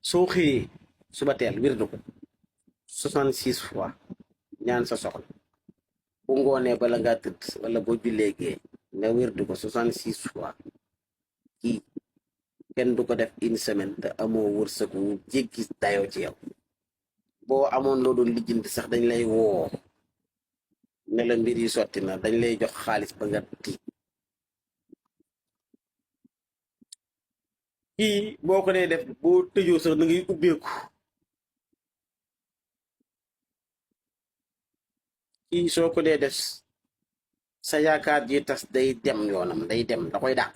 soo xëyee suba teel wirdu ko 66 fois ñaan sa soxla bu ngoonee bala ngaa tëdd wala boo jullee gee nga wirdu ko 66 fois kii kenn du ko def une semaine te amoo wërsëg wu jéggi dayoo ci yow boo amoon loo doon lijjanti sax dañ lay woo ne la mbir yi sotti na dañ lay jox xaalis ba nga tiit kii boo ko dee def boo tëjoo sax da ngay ubbeeku kii soo ko dee def sa yaakaar ji tas day dem yoonam day dem da koy dàq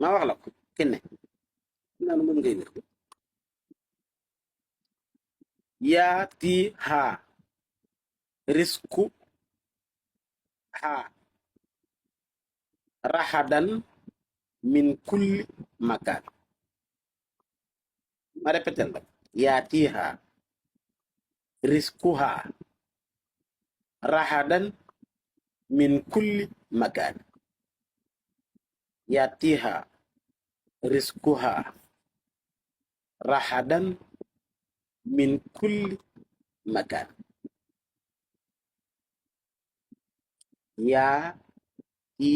ma wax la ko kenn naanu moom ngay wér yaati haa risku haa raxadan min kulli makaan ma répété la yaati haa risku haa raxadan min kulli makaan yaati haa risku haa raxadan min kulli makaan yaa i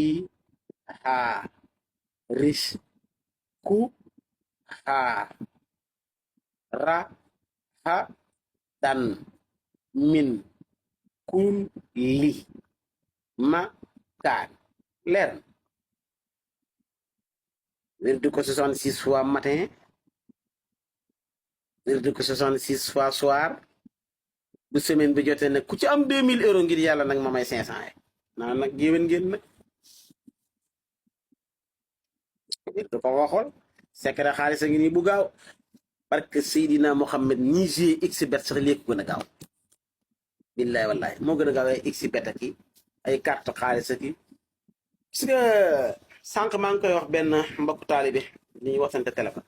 haa risku haa raxadan min kulli makaan leer na wirdu ko 66 fois matin wirdu ko 66 fois soir bu semaine bi jotee nag ku ci am 2000 euros ngir yàlla nag ma may 500 naa nag géwén ngeen nag wirdu ko waxool secret xaalis a ngi nii bu gaaw parce que Seydina Mohamed ñi xbet sax léegi gën a gaaw billaay wallaay moo gën a gaaw ay xbet aki ay carte xaalis aki gis nga sànq maa ngi koy wax benn mbokku taalibe ni ñuy waxante téléphone